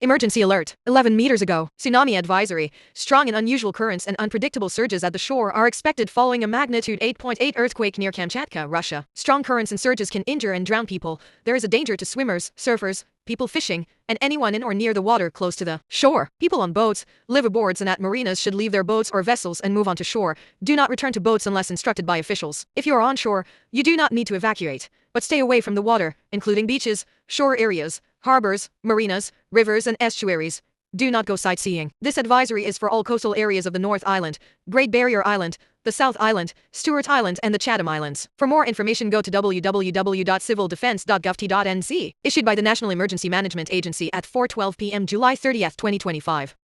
Emergency alert. 11 meters ago. Tsunami advisory. Strong and unusual currents and unpredictable surges at the shore are expected following a magnitude 8.8 earthquake near Kamchatka, Russia. Strong currents and surges can injure and drown people. There is a danger to swimmers, surfers, people fishing, and anyone in or near the water close to the shore. People on boats, liveaboards, and at marinas should leave their boats or vessels and move on to shore. Do not return to boats unless instructed by officials. If you are on shore, you do not need to evacuate, but stay away from the water, including beaches, shore areas, harbors, marinas, rivers, and estuaries. Do not go sightseeing. This advisory is for all coastal areas of the North Island, Great Barrier Island, the South Island, Stewart Island, and the Chatham Islands. For more information, go to www.civildefense.gov.nc. Issued by the National Emergency Management Agency at 4:12 p.m. July 30, 2025.